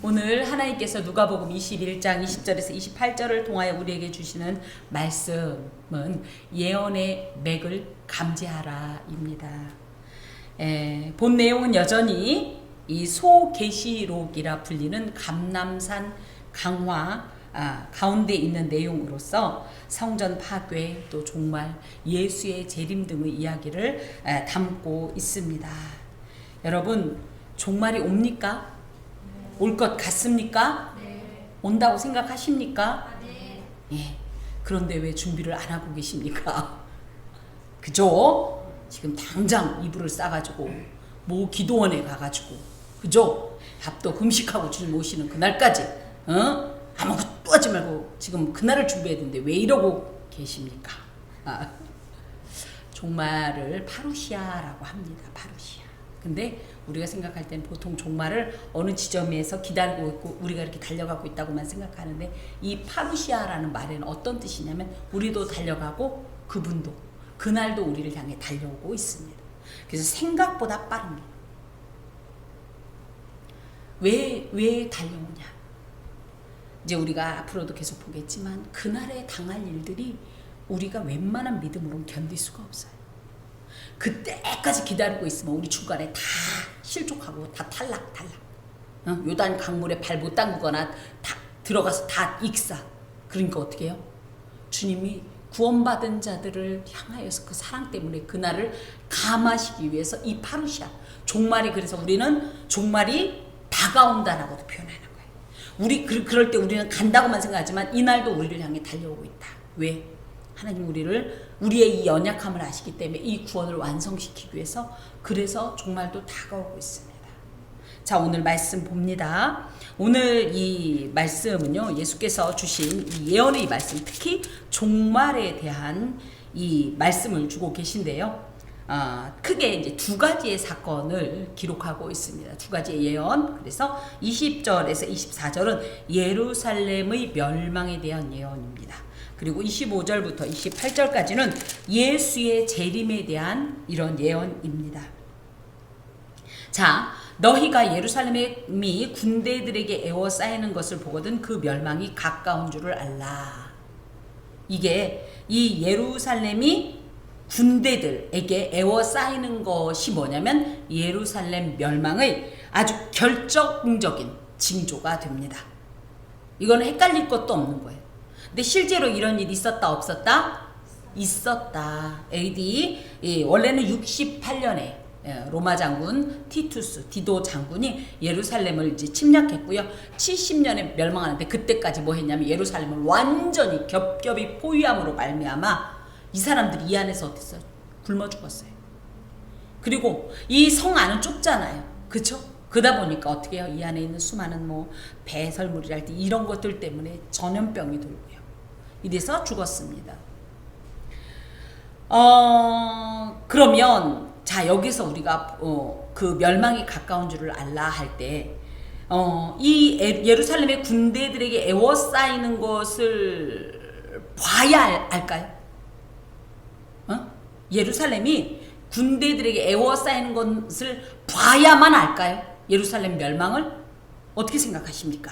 오늘 하나님께서 누가복음 21장 20절에서 28절을 통하여 우리에게 주시는 말씀은 예언의 맥을 감지하라입니다. 본 내용은 여전히 이 소계시록이라 불리는 감람산 강화 가운데 있는 내용으로서 성전 파괴 또 종말 예수의 재림 등의 이야기를 담고 있습니다. 여러분 종말이 옵니까? 올 것 같습니까? 네. 온다고 생각하십니까? 네. 예. 그런데 왜 준비를 안 하고 계십니까? 그죠? 지금 당장 이불을 싸가지고 모 기도원에 가가지고 그죠? 밥도 금식하고 주님 오시는 그날까지 아무것도 하지 말고 지금 그날을 준비해야 되는데 왜 이러고 계십니까? 종말을 파루시아라고 합니다. 파루시아. 근데 우리가 생각할 때는 보통 종말을 어느 지점에서 기다리고 있고 우리가 이렇게 달려가고 있다고만 생각하는데 이 파루시아라는 말에는 어떤 뜻이냐면 우리도 달려가고 그분도 그날도 우리를 향해 달려오고 있습니다. 그래서 생각보다 빠릅니다. 왜 달려오냐? 이제 우리가 앞으로도 계속 보겠지만 그날에 당할 일들이 우리가 웬만한 믿음으로는 견딜 수가 없어요. 그때까지 기다리고 있으면 우리 중간에 다 실족하고 다 탈락. 요단 강물에 발 못 담그거나 다 들어가서 다 익사. 그러니까 어떻게 해요? 주님이 구원받은 자들을 향하여서 그 사랑 때문에 그날을 감하시기 위해서 이 파루시아 종말이 그래서 우리는 종말이 다가온다라고도 표현하는 거예요. 우리 그럴 때 우리는 간다고만 생각하지만 이날도 우리를 향해 달려오고 있다. 왜? 하나님 우리의 이 연약함을 아시기 때문에 이 구원을 완성시키기 위해서 그래서 종말도 다가오고 있습니다. 자, 오늘 말씀 봅니다. 오늘 이 말씀은요, 예수께서 주신 이 예언의 말씀, 특히 종말에 대한 이 말씀을 주고 계신데요. 크게 이제 두 가지의 사건을 기록하고 있습니다. 두 가지의 예언. 그래서 20절에서 24절은 예루살렘의 멸망에 대한 예언입니다. 그리고 25절부터 28절까지는 예수의 재림에 대한 이런 예언입니다. 자, 너희가 예루살렘이 군대들에게 에워싸이는 것을 보거든 그 멸망이 가까운 줄을 알라. 이게 이 예루살렘이 군대들에게 에워싸이는 것이 뭐냐면 예루살렘 멸망의 아주 결정적인 징조가 됩니다. 이거는 헷갈릴 것도 없는 거예요. 근데 실제로 이런 일이 있었다 없었다? 있었다. AD 원래는 68년에 로마 장군 디도 장군이 예루살렘을 이제 침략했고요. 70년에 멸망하는데 그때까지 뭐 했냐면 예루살렘을 완전히 겹겹이 포위함으로 말미암아 이 사람들이 이 안에서 어땠어요? 굶어 죽었어요. 그리고 이 성 안은 좁잖아요. 그쵸? 그러다 보니까 어떻게 해요? 이 안에 있는 수많은 뭐 배설물이랄지 이런 것들 때문에 전염병이 돌고요. 이래서 죽었습니다. 그러면 자, 여기서 우리가 그 멸망이 가까운 줄을 알라 할 때 이 예루살렘의 군대들에게 에워싸이는 것을 봐야 알까요? 예루살렘이 군대들에게 에워싸이는 것을 봐야만 알까요? 예루살렘 멸망을? 어떻게 생각하십니까?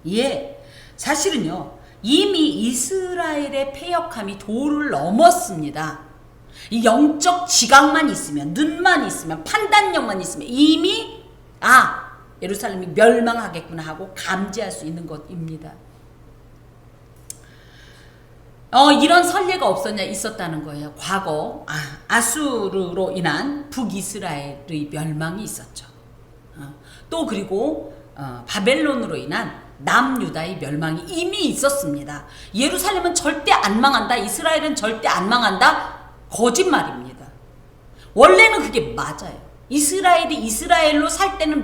예, 사실은요, 이미 이스라엘의 패역함이 도를 넘었습니다. 이 영적 지각만 있으면, 눈만 있으면, 판단력만 있으면 이미 예루살렘이 멸망하겠구나 하고 감지할 수 있는 것입니다. 이런 선례가 없었냐? 있었다는 거예요. 과거 아수르로 인한 북이스라엘의 멸망이 있었죠. 또 그리고 바벨론으로 인한 남유다의 멸망이 이미 있었습니다. 예루살렘은 절대 안 망한다. 이스라엘은 절대 안 망한다. 거짓말입니다. 원래는 그게 맞아요. 이스라엘이 이스라엘로 살 때는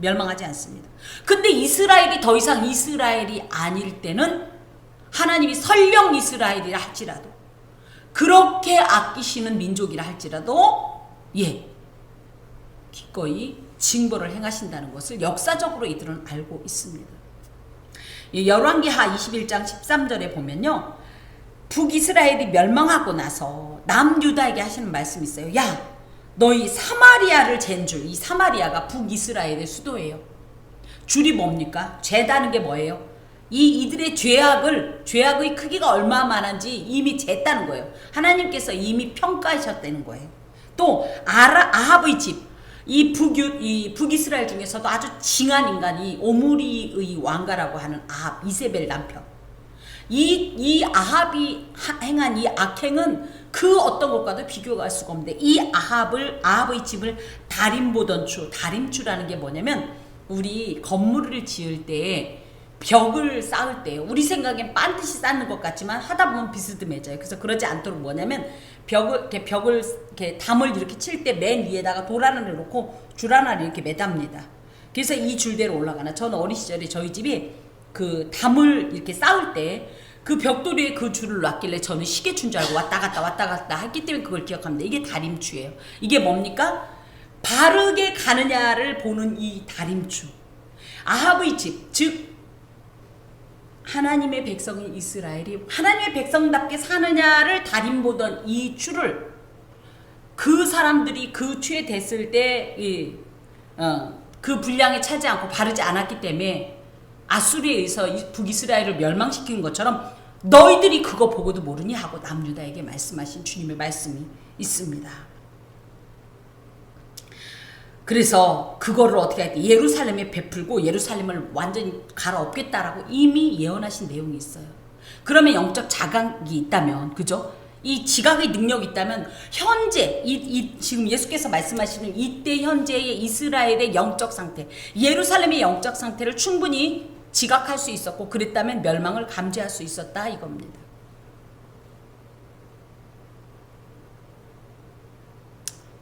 멸망하지 않습니다. 근데 이스라엘이 더 이상 이스라엘이 아닐 때는 하나님이 설령 이스라엘이라 할지라도 그렇게 아끼시는 민족이라 할지라도 기꺼이 징벌을 행하신다는 것을 역사적으로 이들은 알고 있습니다. 열왕기하 21장 13절에 보면요, 북이스라엘이 멸망하고 나서 남유다에게 하시는 말씀이 있어요. 야, 너희 사마리아를 잰 줄. 이 사마리아가 북이스라엘의 수도예요. 줄이 뭡니까? 죄다는 게 뭐예요? 이들의 죄악의 크기가 얼마만한지 이미 쟀다는 거예요. 하나님께서 이미 평가하셨다는 거예요. 또 아합의 집, 이 북이스라엘 중에서도 아주 징한 인간이 오므리의 왕가라고 하는 아합, 이세벨 남편. 이 아합이 행한 이 악행은 그 어떤 것과도 비교가 할 수가 없는데, 이 아합의 집을 다림추라는 게 뭐냐면, 우리 건물을 지을 때 벽을 쌓을 때 우리 생각엔 반드시 쌓는 것 같지만 하다 보면 비스듬해져요. 그래서 그러지 않도록 뭐냐면 벽을 이렇게 담을 이렇게 칠 때 맨 위에다가 돌 하나를 놓고 줄 하나를 이렇게 매답니다. 그래서 이 줄대로 올라가나. 저는 어린 시절에 저희 집이 그 담을 이렇게 쌓을 때 그 벽돌이에 그 줄을 놨길래 저는 시계추인 줄 알고 왔다 갔다 했기 때문에 그걸 기억합니다. 이게 다림추예요. 이게 뭡니까? 바르게 가느냐를 보는 이 다림추. 아합의 집, 즉 하나님의 백성인 이스라엘이 하나님의 백성답게 사느냐를 다림보던 이 추를 그 사람들이 그 추에 됐을 때 그 분량에 차지 않고 바르지 않았기 때문에 아수리에 의해서 북이스라엘을 멸망시킨 것처럼 너희들이 그거 보고도 모르니 하고 남유다에게 말씀하신 주님의 말씀이 있습니다. 그래서 그거를 어떻게 할 때 예루살렘에 베풀고 예루살렘을 완전히 갈아엎겠다라고 이미 예언하신 내용이 있어요. 그러면 영적 자각이 있다면, 그죠? 이 지각의 능력이 있다면 현재 지금 예수께서 말씀하시는 이때 현재의 이스라엘의 영적 상태, 예루살렘의 영적 상태를 충분히 지각할 수 있었고 그랬다면 멸망을 감지할 수 있었다 이겁니다.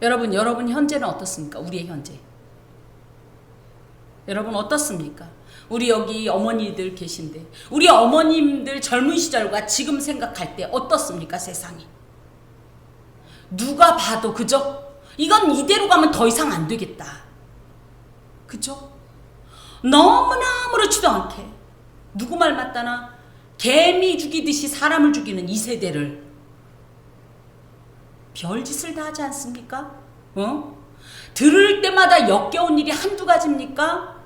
여러분 현재는 어떻습니까? 우리의 현재. 여러분 어떻습니까? 우리 여기 어머니들 계신데 우리 어머님들 젊은 시절과 지금 생각할 때 어떻습니까? 세상이. 누가 봐도 그죠? 이건 이대로 가면 더 이상 안 되겠다. 그죠? 너무나 아무렇지도 않게 누구 말 맞다나 개미 죽이듯이 사람을 죽이는 이 세대를 별짓을 다 하지 않습니까? 들을 때마다 역겨운 일이 한두 가지입니까?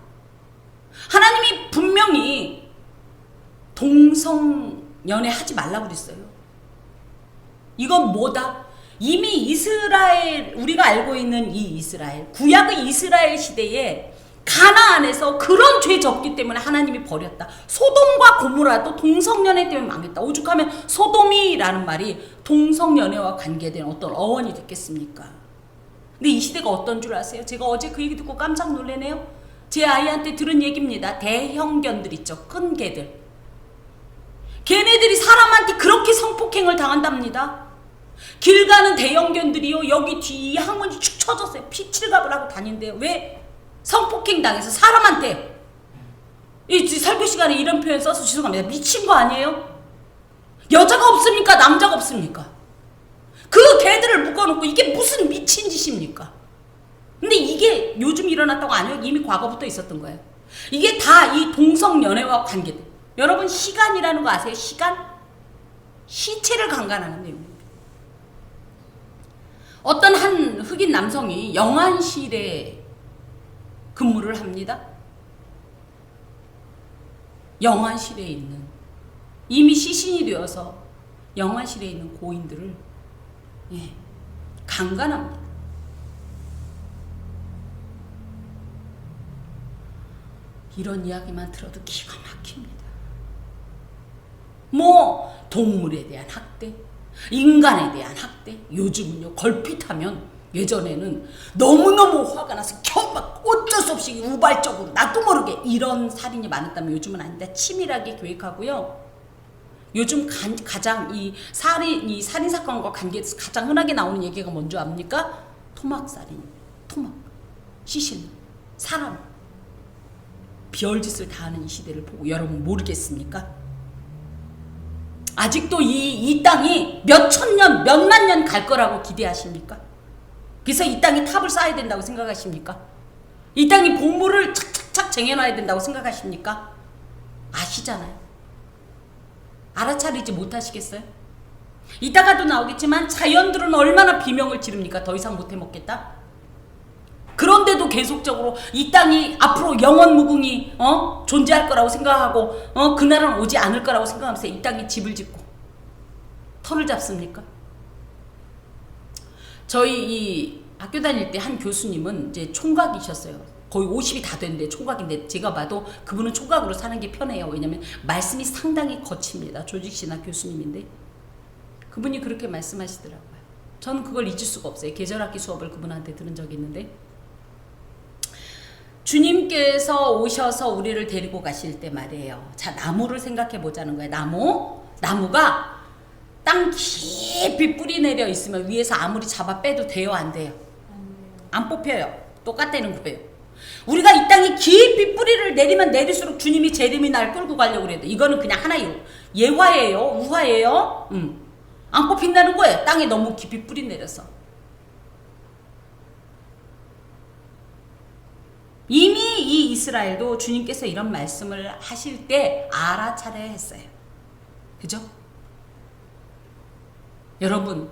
하나님이 분명히 동성연애 하지 말라고 그랬어요. 이건 뭐다? 이미 이스라엘, 우리가 알고 있는 이 이스라엘, 구약의 이스라엘 시대에 가나안에서 그런 죄 졌기 때문에 하나님이 버렸다. 소돔과 고모라도 동성연애 때문에 망했다. 오죽하면 소돔이라는 말이 동성연애와 관계된 어떤 어원이 됐겠습니까? 근데 이 시대가 어떤 줄 아세요? 제가 어제 그 얘기 듣고 깜짝 놀라네요. 제 아이한테 들은 얘기입니다. 대형견들 있죠. 큰 개들. 걔네들이 사람한테 그렇게 성폭행을 당한답니다. 길 가는 대형견들이요. 여기 뒤 항문이 축 처졌어요. 피칠갑을 하고 다닌대요. 왜? 성폭행 당해서 사람한테. 이 설교 시간에 이런 표현 써서 죄송합니다. 미친 거 아니에요? 여자가 없습니까? 남자가 없습니까? 그 개들을 묶어놓고 이게 무슨 미친 짓입니까? 근데 이게 요즘 일어났다고 아니에요? 이미 과거부터 있었던 거예요. 이게 다 이 동성연애와 관계돼. 여러분 시간이라는 거 아세요? 시간? 시체를 강간하는 내용입니다. 어떤 한 흑인 남성이 영안실에 근무를 합니다. 영안실에 있는 이미 시신이 되어서 영안실에 있는 고인들을 강간합니다. 이런 이야기만 들어도 기가 막힙니다. 뭐 동물에 대한 학대, 인간에 대한 학대. 요즘은요 걸핏하면 예전에는 너무너무 화가 나서 막 어쩔 수 없이 우발적으로 나도 모르게 이런 살인이 많았다면 요즘은 아니다. 치밀하게 계획하고요. 요즘 가장 이 살인 사건과 관계해서 가장 흔하게 나오는 얘기가 뭔지 압니까? 토막살인입니다. 토막, 시신, 사람, 별짓을 다 하는 이 시대를 보고 여러분 모르겠습니까? 아직도 이 땅이 몇 천년, 몇만 년 갈 거라고 기대하십니까? 그래서 이 땅이 탑을 쌓아야 된다고 생각하십니까? 이 땅이 보물을 착착착 쟁여놔야 된다고 생각하십니까? 아시잖아요. 알아차리지 못하시겠어요? 이따가도 나오겠지만 자연들은 얼마나 비명을 지릅니까? 더 이상 못해 먹겠다? 그런데도 계속적으로 이 땅이 앞으로 영원 무궁히 존재할 거라고 생각하고 그날은 오지 않을 거라고 생각하면서 이 땅에 집을 짓고 터를 잡습니까? 저희 이 학교 다닐 때 한 교수님은 이제 총각이셨어요. 거의 50이 다 됐는데 총각인데 제가 봐도 그분은 총각으로 사는 게 편해요. 왜냐면 말씀이 상당히 거칩니다. 조직신학 교수님인데 그분이 그렇게 말씀하시더라고요. 저는 그걸 잊을 수가 없어요. 계절학기 수업을 그분한테 들은 적이 있는데 주님께서 오셔서 우리를 데리고 가실 때 말이에요. 자, 나무를 생각해 보자는 거예요. 나무가 땅 깊이 뿌리 내려 있으면 위에서 아무리 잡아 빼도 돼요, 안 돼요? 안 뽑혀요. 똑같다는 거예요. 우리가 이 땅에 깊이 뿌리를 내리면 내릴수록 주님이 재림이 날 끌고 가려고 그래도 이거는 그냥 하나의 예화예요, 우화예요. 안 뽑힌다는 거예요. 땅에 너무 깊이 뿌리 내려서. 이미 이 이스라엘도 주님께서 이런 말씀을 하실 때 알아차려야 했어요. 그죠? 여러분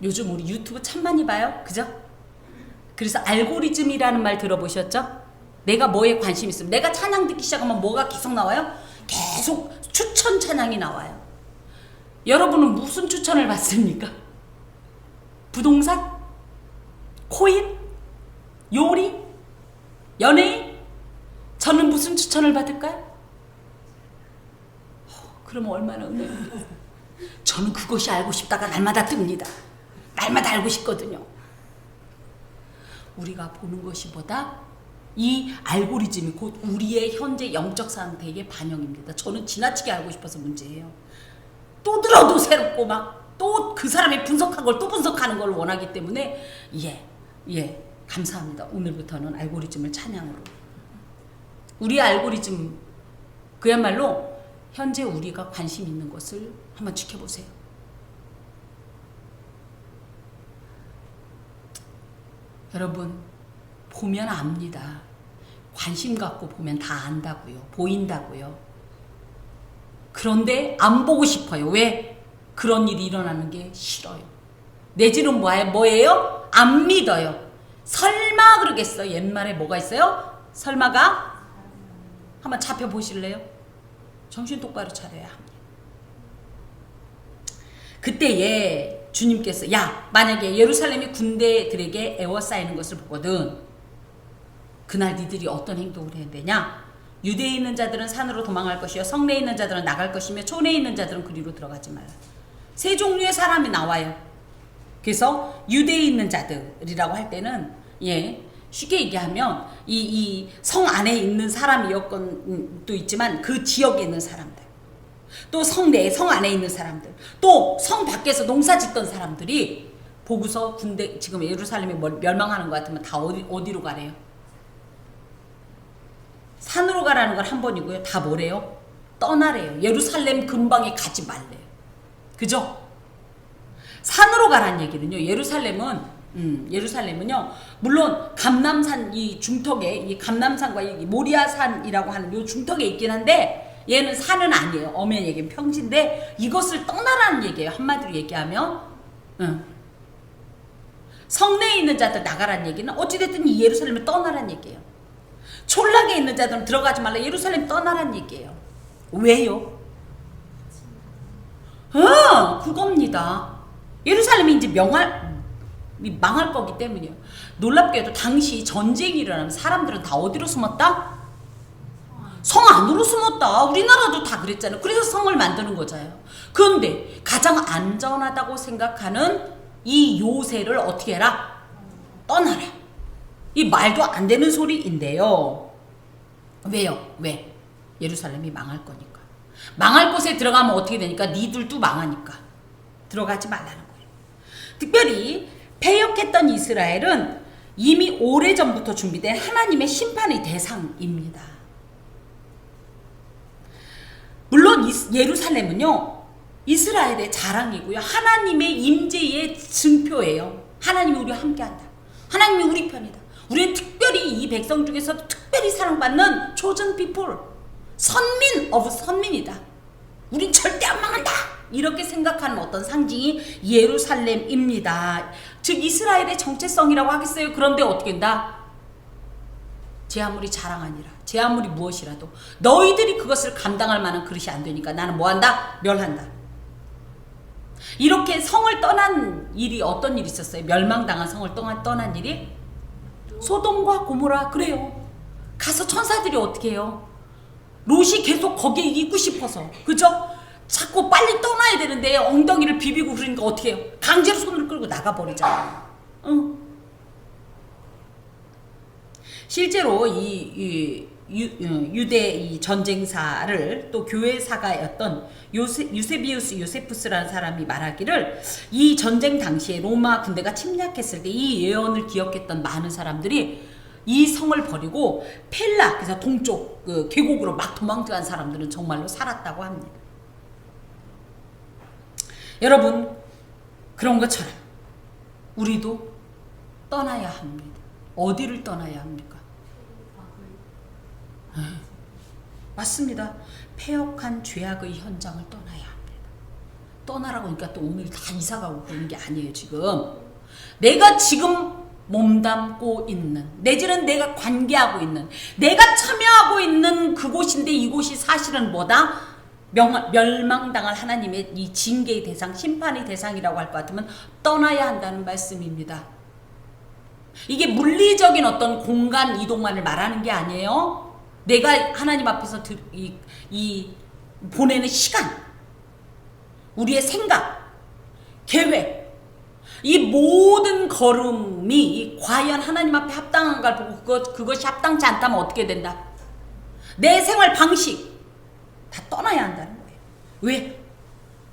요즘 우리 유튜브 참 많이 봐요. 그죠? 그래서 알고리즘이라는 말 들어보셨죠? 내가 뭐에 관심 있으면 내가 찬양 듣기 시작하면 뭐가 계속 나와요? 계속 추천 찬양이 나와요. 여러분은 무슨 추천을 받습니까? 부동산? 코인? 요리? 연예인? 저는 무슨 추천을 받을까요? 그럼 얼마나 은혜입니까? 저는 그것이 알고 싶다가 날마다 뜹니다. 날마다 알고 싶거든요. 우리가 보는 것이보다 이 알고리즘이 곧 우리의 현재 영적 상태의 반영입니다. 저는 지나치게 알고 싶어서 문제예요. 또 들어도 새롭고 막 또 그 사람이 분석한 걸 또 분석하는 걸 원하기 때문에 감사합니다. 오늘부터는 알고리즘을 찬양으로. 우리의 알고리즘 그야말로 현재 우리가 관심 있는 것을 한번 지켜보세요. 여러분 보면 압니다. 관심 갖고 보면 다 안다고요. 보인다고요. 그런데 안 보고 싶어요. 왜? 그런 일이 일어나는 게 싫어요. 내지는 뭐예요? 안 믿어요. 설마 그러겠어. 옛말에 뭐가 있어요? 설마가 한번 잡혀 보실래요? 정신 똑바로 차려야 합니다. 그때에 주님께서 만약에 예루살렘이 군대들에게 에워싸이는 것을 보거든 그날 니들이 어떤 행동을 해야 되냐? 유대에 있는 자들은 산으로 도망할 것이요 성내에 있는 자들은 나갈 것이며 촌에 있는 자들은 그리로 들어가지 말라. 세 종류의 사람이 나와요. 그래서 유대에 있는 자들이라고 할 때는 쉽게 얘기하면 이 성 안에 있는 사람이었건도 있지만 그 지역에 있는 사람들, 또 성내 성 안에 있는 사람들, 또 성 밖에서 농사 짓던 사람들이 보고서 군대 지금 예루살렘이 멸망하는 것 같으면 다 어디로 가래요? 산으로 가라는 건 한 번이고요. 다 뭐래요? 떠나래요. 예루살렘 근방에 가지 말래요. 그죠? 산으로 가란 얘기는요. 예루살렘은요. 물론 감람산 이 중턱에 이 감람산과 이 모리아산이라고 하는 요 중턱에 있긴 한데 얘는 산은 아니에요. 엄연히 얘기하면 평지인데 이것을 떠나라는 얘기예요. 한마디로 얘기하면 성내에 있는 자들 나가라는 얘기는 어찌됐든 이 예루살렘을 떠나라는 얘기예요. 촌락에 있는 자들은 들어가지 말라. 예루살렘 떠나라는 얘기예요. 왜요? 그겁니다. 예루살렘이 이제 망할 거기 때문이에요. 놀랍게도 당시 전쟁이 일어나면 사람들은 다 어디로 숨었다? 성 안으로 숨었다. 우리나라도 다 그랬잖아요. 그래서 성을 만드는 거잖아요. 그런데 가장 안전하다고 생각하는 이 요새를 어떻게 해라? 떠나라. 이 말도 안 되는 소리인데요. 왜요? 왜? 예루살렘이 망할 거니까. 망할 곳에 들어가면 어떻게 되니까? 니들도 망하니까. 들어가지 말라는 거예요. 특별히 패역했던 이스라엘은 이미 오래전부터 준비된 하나님의 심판의 대상입니다. 물론 예루살렘은요. 이스라엘의 자랑이고요. 하나님의 임재의 증표예요. 하나님이 우리와 함께한다. 하나님이 우리 편이다. 우리는 특별히 이 백성 중에서 특별히 사랑받는 chosen people, 선민이다. 우린 절대 안 망한다. 이렇게 생각하는 어떤 상징이 예루살렘입니다. 즉 이스라엘의 정체성이라고 하겠어요. 그런데 어떻게 된다? 제 아무리 자랑하니라. 제 아무리 무엇이라도 너희들이 그것을 감당할 만한 그릇이 안 되니까 나는 뭐한다? 멸한다. 이렇게 성을 떠난 일이 어떤 일이 있었어요? 멸망당한 성을 떠난 일이? 소돔과 고모라. 그래요. 가서 천사들이 어떻게 해요? 롯이 계속 거기에 있고 싶어서, 그죠? 자꾸 빨리 떠나야 되는데 엉덩이를 비비고 그러니까 어떻게 해요? 강제로 손을 끌고 나가버리잖아요. 응. 실제로 이 유대 이 전쟁사를 또 교회사가였던 유세비우스 요세푸스라는 사람이 말하기를, 이 전쟁 당시에 로마 군대가 침략했을 때 이 예언을 기억했던 많은 사람들이 이 성을 버리고 펠라, 그래서 동쪽 그 계곡으로 막 도망간 사람들은 정말로 살았다고 합니다. 여러분, 그런 것처럼 우리도 떠나야 합니다. 어디를 떠나야 합니까? 맞습니다. 폐역한 죄악의 현장을 떠나야 합니다. 떠나라고 하니까 또 오늘 다 이사가고 그러는 게 아니에요. 지금 내가 지금 몸담고 있는, 내지는 내가 관계하고 있는, 내가 참여하고 있는 그곳인데 이곳이 사실은 뭐다? 멸망당할 하나님의 이 징계의 대상, 심판의 대상이라고 할 것 같으면 떠나야 한다는 말씀입니다. 이게 물리적인 어떤 공간 이동만을 말하는 게 아니에요. 내가 하나님 앞에서 보내는 시간, 우리의 생각, 계획, 이 모든 걸음이 과연 하나님 앞에 합당한가를 보고 그것이 합당치 않다면 어떻게 된다? 내 생활 방식 다 떠나야 한다는 거예요. 왜?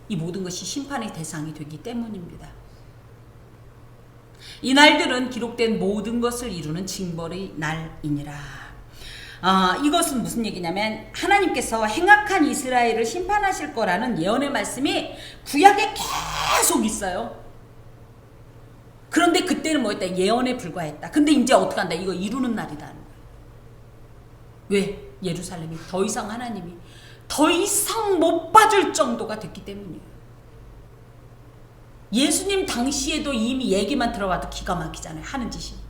이 모든 것이 심판의 대상이 되기 때문입니다. 이 날들은 기록된 모든 것을 이루는 징벌의 날이니라. 이것은 무슨 얘기냐면 하나님께서 행악한 이스라엘을 심판하실 거라는 예언의 말씀이 구약에 계속 있어요. 그런데 그때는 뭐였다? 예언에 불과했다. 근데 이제 어떻게 한다? 이거 이루는 날이다. 왜? 예루살렘이 더 이상 하나님이 더 이상 못 봐줄 정도가 됐기 때문이에요. 예수님 당시에도 이미 얘기만 들어봐도 기가 막히잖아요. 하는 짓이.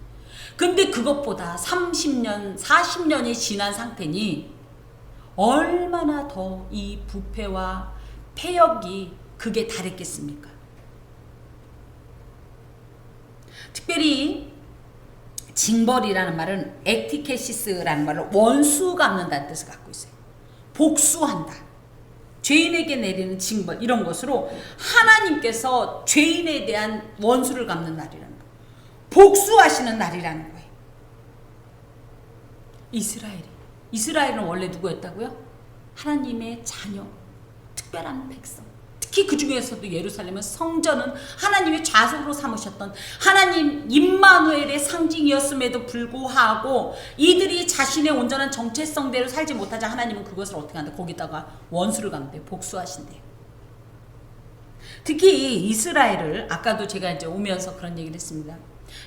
근데 그것보다 30년, 40년이 지난 상태니 얼마나 더 이 부패와 폐역이 극에 달했겠습니까? 특별히 징벌이라는 말은 액티케시스라는 말을 원수 갚는다는 뜻을 갖고 있어요. 복수한다. 죄인에게 내리는 징벌, 이런 것으로 하나님께서 죄인에 대한 원수를 갚는 날이라는 거예요. 복수하시는 날이라는 거예요. 이스라엘은 원래 누구였다고요? 하나님의 자녀, 특별한 백성. 특히 그 중에서도 예루살렘은 성전은 하나님의 좌석으로 삼으셨던 하나님 임마누엘의 상징이었음에도 불구하고 이들이 자신의 온전한 정체성대로 살지 못하자 하나님은 그것을 어떻게 한다? 거기다가 원수를 갚는데 복수하신대요. 특히 이스라엘을, 아까도 제가 이제 오면서 그런 얘기를 했습니다.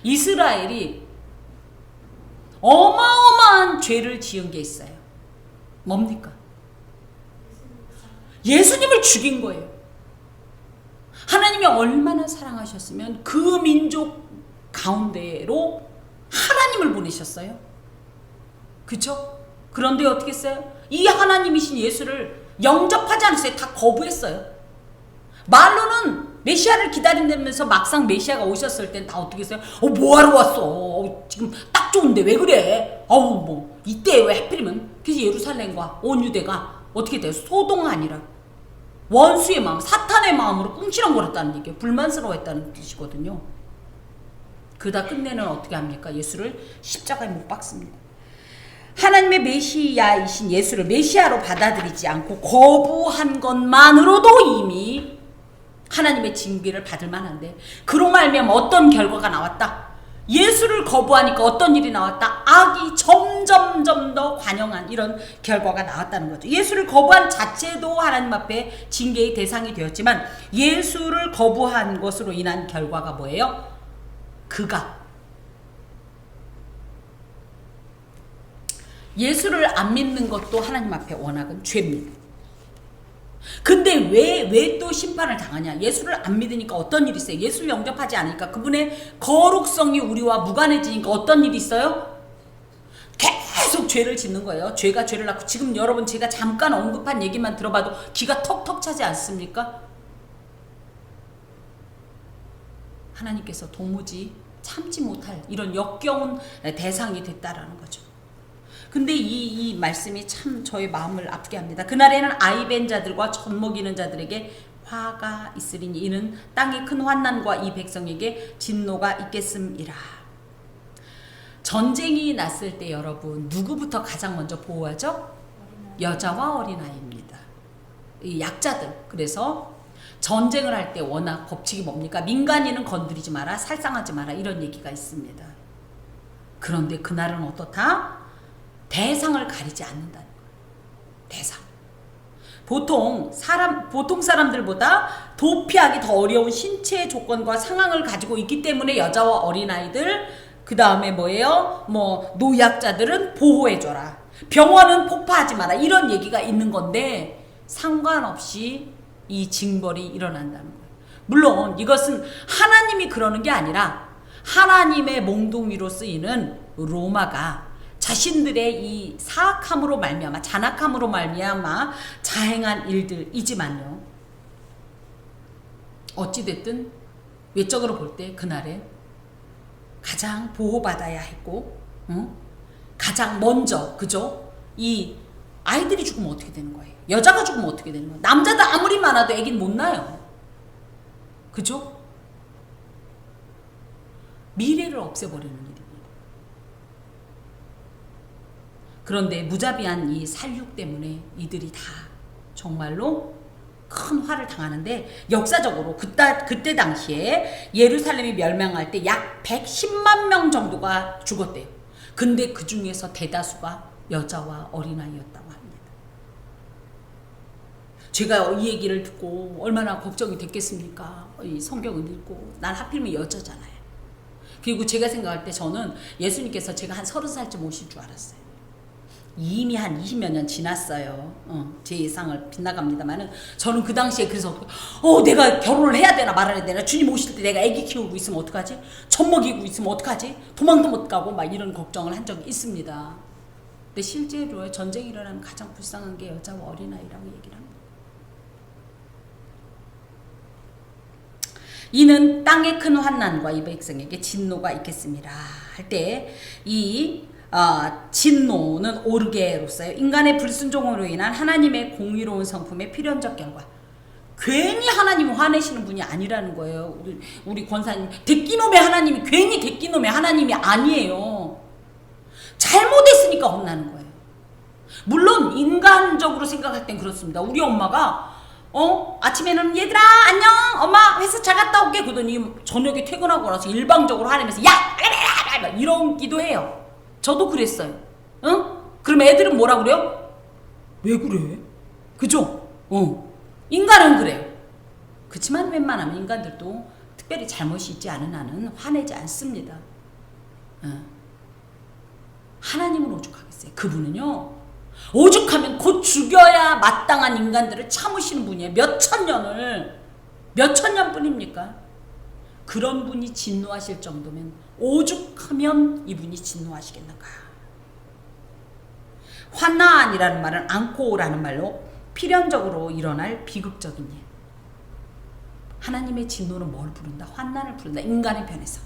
이스라엘이 어마어마한 죄를 지은 게 있어요. 뭡니까? 예수님을 죽인 거예요. 하나님이 얼마나 사랑하셨으면 그 민족 가운데로 하나님을 보내셨어요. 그쵸? 그런데 어떻게 했어요? 이 하나님이신 예수를 영접하지 않았어요. 다 거부했어요. 말로는 메시아를 기다린다면서 막상 메시아가 오셨을 땐 다 어떻게 했어요? 뭐하러 왔어? 지금 딱 좋은데 왜 그래? 이때 왜 하필이면? 그래서 예루살렘과 온 유대가 어떻게 돼요? 소동이 아니라 원수의 마음, 사탄의 마음으로 꿍시렁거렸다는 얘기예요. 불만스러워했다는 뜻이거든요. 그러다 끝내는 어떻게 합니까? 예수를 십자가에 못 박습니다. 하나님의 메시아이신 예수를 메시아로 받아들이지 않고 거부한 것만으로도 이미 하나님의 징계를 받을 만한데, 그로 말미암아 어떤 결과가 나왔다? 예수를 거부하니까 어떤 일이 나왔다? 악이 점점점 더 관영한 이런 결과가 나왔다는 거죠. 예수를 거부한 자체도 하나님 앞에 징계의 대상이 되었지만 예수를 거부한 것으로 인한 결과가 뭐예요? 그가 예수를 안 믿는 것도 하나님 앞에 워낙은 죄입니다. 근데 왜 또 심판을 당하냐? 예수를 안 믿으니까 어떤 일이 있어요? 예수를 영접하지 않으니까 그분의 거룩성이 우리와 무관해지니까 어떤 일이 있어요? 계속 죄를 짓는 거예요. 죄가 죄를 낳고 지금 여러분 제가 잠깐 언급한 얘기만 들어봐도 기가 턱턱 차지 않습니까? 하나님께서 도무지 참지 못할 이런 역겨운 대상이 됐다라는 거죠. 근데 이 말씀이 참 저의 마음을 아프게 합니다. 그날에는 아이 벤 자들과 젖 먹이는 자들에게 화가 있으리니 이는 땅의 큰 환난과 이 백성에게 진노가 있겠음이라. 전쟁이 났을 때 여러분 누구부터 가장 먼저 보호하죠? 여자와 어린아이입니다. 이 약자들. 그래서 전쟁을 할 때 워낙 법칙이 뭡니까? 민간인은 건드리지 마라, 살상하지 마라 이런 얘기가 있습니다. 그런데 그날은 어떻다? 대상을 가리지 않는다는 거예요. 대상. 보통 사람들보다 도피하기 더 어려운 신체 조건과 상황을 가지고 있기 때문에 여자와 어린아이들, 그 다음에 뭐예요? 노약자들은 보호해줘라. 병원은 폭파하지 마라. 이런 얘기가 있는 건데 상관없이 이 징벌이 일어난다는 거예요. 물론 이것은 하나님이 그러는 게 아니라 하나님의 몽둥이로 쓰이는 로마가 자신들의 이 사악함으로 말미암아, 잔악함으로 말미암아 자행한 일들이지만요. 어찌됐든 외적으로 볼 때 그날에 가장 보호받아야 했고, 가장 먼저, 그죠? 이 아이들이 죽으면 어떻게 되는 거예요? 여자가 죽으면 어떻게 되는 거예요? 남자도 아무리 많아도 애긴 못 낳아요. 그죠? 미래를 없애버리는 일입니다. 그런데 무자비한 이 살육 때문에 이들이 다 정말로 큰 화를 당하는데, 역사적으로 그때 당시에 예루살렘이 멸망할 때 약 110만 명 정도가 죽었대요. 근데 그 중에서 대다수가 여자와 어린아이였다고 합니다. 제가 이 얘기를 듣고 얼마나 걱정이 됐겠습니까? 이 성경을 읽고. 난 하필이면 여자잖아요. 그리고 제가 생각할 때 저는 예수님께서 제가 한 30살쯤 오실 줄 알았어요. 이미 한 20몇 년 지났어요. 제 예상을 빗나갑니다만은 저는 그 당시에 그래서 내가 결혼을 해야 되나 말아야 되나, 주님 오실 때 내가 아기 키우고 있으면 어떡하지? 젖 먹이고 있으면 어떡하지? 도망도 못 가고 막 이런 걱정을 한 적이 있습니다. 근데 실제로 전쟁이 일어나면 가장 불쌍한 게 여자와 어린아이라고 얘기를 합니다. 이는 땅의 큰 환난과 이 백성에게 진노가 있겠습니다 할 때 이 진노는 오르게로서요, 인간의 불순종으로 인한 하나님의 공의로운 성품의 필연적 결과. 괜히 하나님이 화내시는 분이 아니라는 거예요. 우리 권사님, 대끼놈의 하나님이 괜히 대끼놈의 하나님이 아니에요. 잘못했으니까 혼나는 거예요. 물론 인간적으로 생각할 땐 그렇습니다. 우리 엄마가 아침에는 얘들아 안녕, 엄마 회사 잘 갔다 올게 그러더니 저녁에 퇴근하고 나서 일방적으로 하면서 야 이러기도 해요. 저도 그랬어요. 그럼 애들은 뭐라 그래요? 왜 그래? 그죠? 인간은 그래요. 그렇지만 웬만하면 인간들도 특별히 잘못이 있지 않은 한은 화내지 않습니다. 하나님은 오죽하겠어요. 그분은요, 오죽하면 곧 죽여야 마땅한 인간들을 참으시는 분이에요. 몇천 년 뿐입니까? 그런 분이 진노하실 정도면 오죽하면 이분이 진노하시겠는가. 환난이라는 말은 앙코라는 말로 필연적으로 일어날 비극적인 일. 하나님의 진노는 뭘 부른다? 환난을 부른다. 인간의 편에서.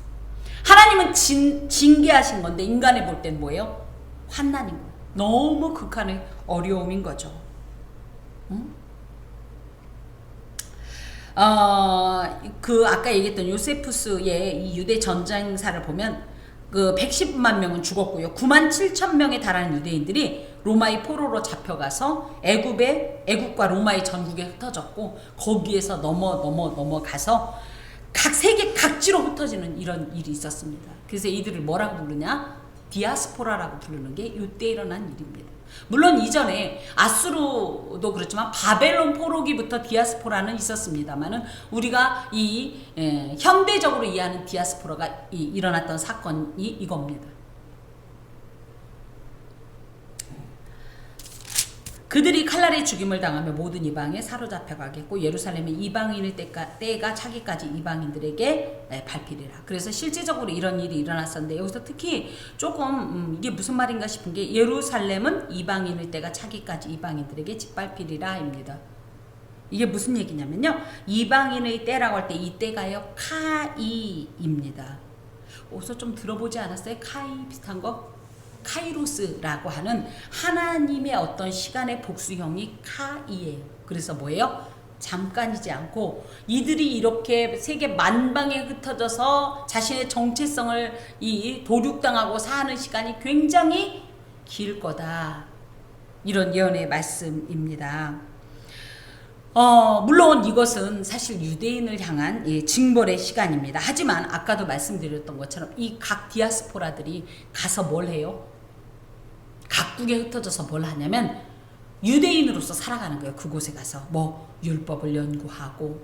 하나님은 징계하신 건데 인간에 볼 땐 뭐예요? 환난인 거예요. 너무 극한의 어려움인 거죠. 아까 얘기했던 요세푸스의 이 유대 전쟁사를 보면 그 110만 명은 죽었고요. 9만 7천 명에 달하는 유대인들이 로마의 포로로 잡혀가서 애국과 로마의 전국에 흩어졌고, 거기에서 넘어가서 각 세계 각지로 흩어지는 이런 일이 있었습니다. 그래서 이들을 뭐라고 부르냐? 디아스포라라고 부르는 게 이때 일어난 일입니다. 물론 이전에 아수르도 그렇지만 바벨론 포로기부터 디아스포라는 있었습니다만은 우리가 현대적으로 이해하는 디아스포라가 일어났던 사건이 이겁니다. 그들이 칼날의 죽임을 당하며 모든 이방에 사로잡혀 가겠고 예루살렘의 이방인의 때가 차기까지 이방인들에게 밟히리라. 그래서 실제적으로 이런 일이 일어났었는데 여기서 특히 조금 이게 무슨 말인가 싶은 게 예루살렘은 이방인의 때가 차기까지 이방인들에게 짓밟히리라입니다. 이게 무슨 얘기냐면요. 이방인의 때라고 할 때 이 때가요. 카이입니다. 어디서 좀 들어보지 않았어요? 카이 비슷한 거? 카이로스라고 하는 하나님의 어떤 시간의 복수형이 카이예요. 그래서 뭐예요? 잠깐이지 않고 이들이 이렇게 세계 만방에 흩어져서 자신의 정체성을 도륙당하고 사는 시간이 굉장히 길 거다. 이런 예언의 말씀입니다. 물론 이것은 사실 유대인을 향한 징벌의 시간입니다. 하지만 아까도 말씀드렸던 것처럼 이 각 디아스포라들이 가서 뭘 해요? 각국에 흩어져서 뭘 하냐면 유대인으로서 살아가는 거예요. 그곳에 가서 뭐 율법을 연구하고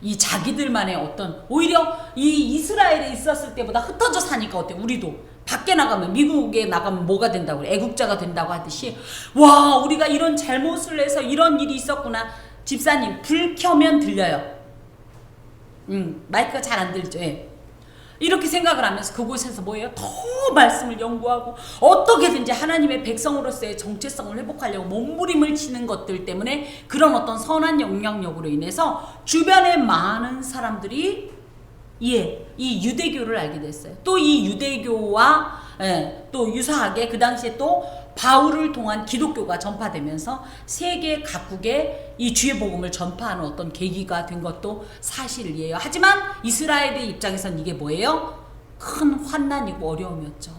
이 자기들만의 어떤 오히려 이 이스라엘에 있었을 때보다 흩어져 사니까 어때? 우리도 밖에 나가면 미국에 나가면 뭐가 된다고 그래? 애국자가 된다고 하듯이 와 우리가 이런 잘못을 해서 이런 일이 있었구나. 집사님 불 켜면 들려요. 마이크가 잘 안 들죠. 예. 이렇게 생각을 하면서 그곳에서 뭐예요? 더 말씀을 연구하고 어떻게든지 하나님의 백성으로서의 정체성을 회복하려고 몸부림을 치는 것들 때문에 그런 어떤 선한 영향력으로 인해서 주변의 많은 사람들이 이 유대교를 알게 됐어요. 또 이 유대교와 또 유사하게 그 당시에 또 바울을 통한 기독교가 전파되면서 세계 각국에 이 주의 복음을 전파하는 어떤 계기가 된 것도 사실이에요. 하지만 이스라엘의 입장에선 이게 뭐예요? 큰 환난이고 어려움이었죠.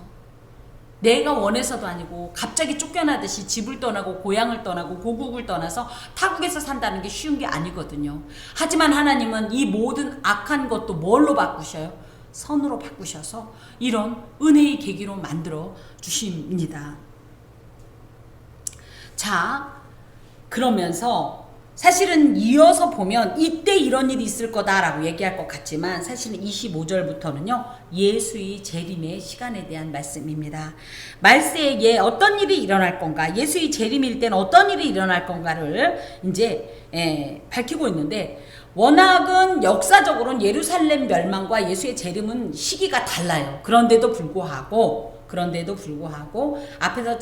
내가 원해서도 아니고 갑자기 쫓겨나듯이 집을 떠나고 고향을 떠나고 고국을 떠나서 타국에서 산다는 게 쉬운 게 아니거든요. 하지만 하나님은 이 모든 악한 것도 뭘로 바꾸셔요? 선으로 바꾸셔서 이런 은혜의 계기로 만들어 주십니다. 자, 그러면서 사실은 이어서 보면 이때 이런 일이 있을 거다라고 얘기할 것 같지만 사실은 25절부터는요. 예수의 재림의 시간에 대한 말씀입니다. 말세에 어떤 일이 일어날 건가, 예수의 재림일 때는 어떤 일이 일어날 건가를 이제 밝히고 있는데 워낙은 역사적으로는 예루살렘 멸망과 예수의 재림은 시기가 달라요. 그런데도 불구하고 앞에서